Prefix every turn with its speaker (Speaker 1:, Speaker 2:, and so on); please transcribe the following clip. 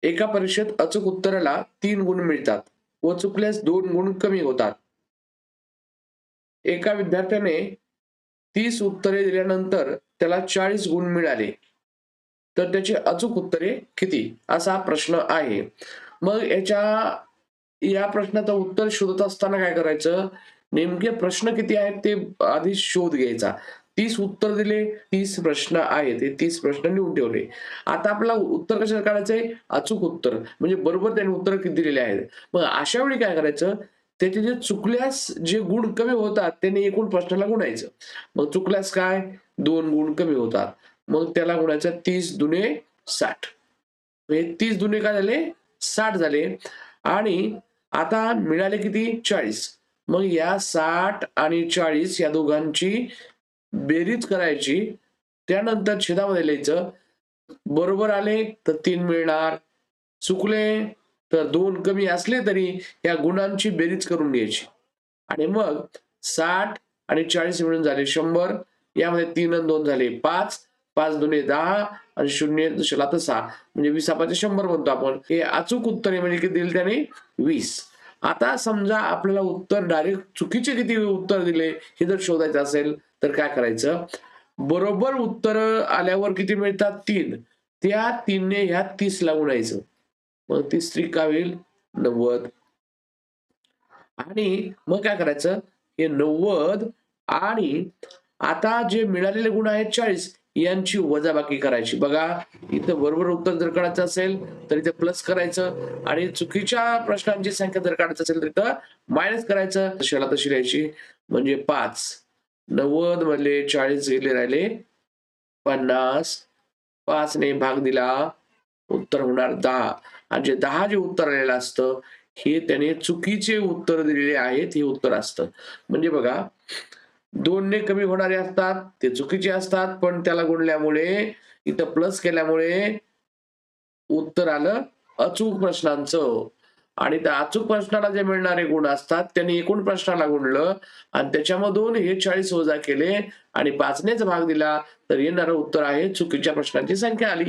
Speaker 1: एका परीक्षेत अचूक उत्तराला 3 गुण मिळतात व चुकल्यास 2 गुण कमी होतात. एका विद्यार्थ्याने 30 उत्तरे दिल्यानंतर त्याला 40 गुण मिळाले. तर त्याची अचूक उत्तरे किती? असा प्रश्न आहे. मग या प्रश्नाचं उत्तर शोधत असताना काय करायचं? नेमके प्रश्न किती आहेत ते आधी शोध घ्यायचा. 30 उत्तर दिले, 30 प्रश्न आहेत. हे 30 प्रश्न लिहून ठेवले. आता आपल्याला उत्तर कशाचं काढायचंय? अचूक उत्तर. म्हणजे बरोबर त्यांनी उत्तर किती दिलेले आहेत. मग अशा वेळी काय करायचं? त्याचे जे चुकल्यास जे गुण कमी होतात त्याने एकूण प्रश्नाला गुणायचं. मग चुकल्यास काय? 2 गुण कमी होतात. मग त्याला गुणायचं 30 दुने 60. हे 30 दुने काय झाले? 60 झाले. आणि आता मिळाले किती? 40. मग या 60 आणि 40 या दोघांची बेरीज करायची. त्यानंतर छेदामध्ये लिहायचं. बरोबर आले तर 3 मिळणार. चुकले तर 2 कमी असले तरी या गुणांची बेरीज करून घ्यायची. आणि मग 60 आणि 40 मिळून झाले 100. यामध्ये 3 आणि 2 झाले 5. 5 दुने 10 आणि 0 दशला तर 6. म्हणजे 20 100 म्हणतो आपण. हे अचूक उत्तरे म्हणजे किती दिले त्याने? 20. आता समजा आपल्याला उत्तर डायरेक्ट चुकीचे किती उत्तर दिले हे जर शोधायचं असेल तर काय करायचं? बरोबर उत्तर आल्यावर किती मिळतात? 3. त्या 3 ने ह्या 30 ला गुणायचं. मग 30 त्रिक काय होईल? 90. आणि मग काय करायचं? हे 90 आणि आता जे मिळालेले गुण आहेत 40 यांची वजाबाकी करायची. बघा इथं बरोबर उत्तर जर काढायचं असेल तर इथे प्लस करायचं आणि चुकीच्या प्रश्नांची संख्या जर काढायचं असेल तर इथं मायनस करायचं. तशाला तशी लिहायची. म्हणजे 5. 90 मधले 40 गेले राहिले 50. 5 ने भाग दिला उत्तर होणार 10. आणि जे 10 जे उत्तर आलेलं असतं हे त्याने चुकीचे उत्तर दिलेले आहेत हे उत्तर असतं. म्हणजे बघा 2 ने कमी होणारे असतात ते चुकीचे असतात, पण त्याला गुणल्यामुळे इथं प्लस केल्यामुळे उत्तर आलं अचूक प्रश्नांचं. आणि त्या अचूक प्रश्नाला जे मिळणारे गुण असतात त्यांनी एकूण प्रश्नाला गुणलं आणि त्याच्यामधून हे 40 वजा केले आणि 5 नेच भाग दिला तर येणारं उत्तर आहे चुकीच्या प्रश्नांची संख्या आली.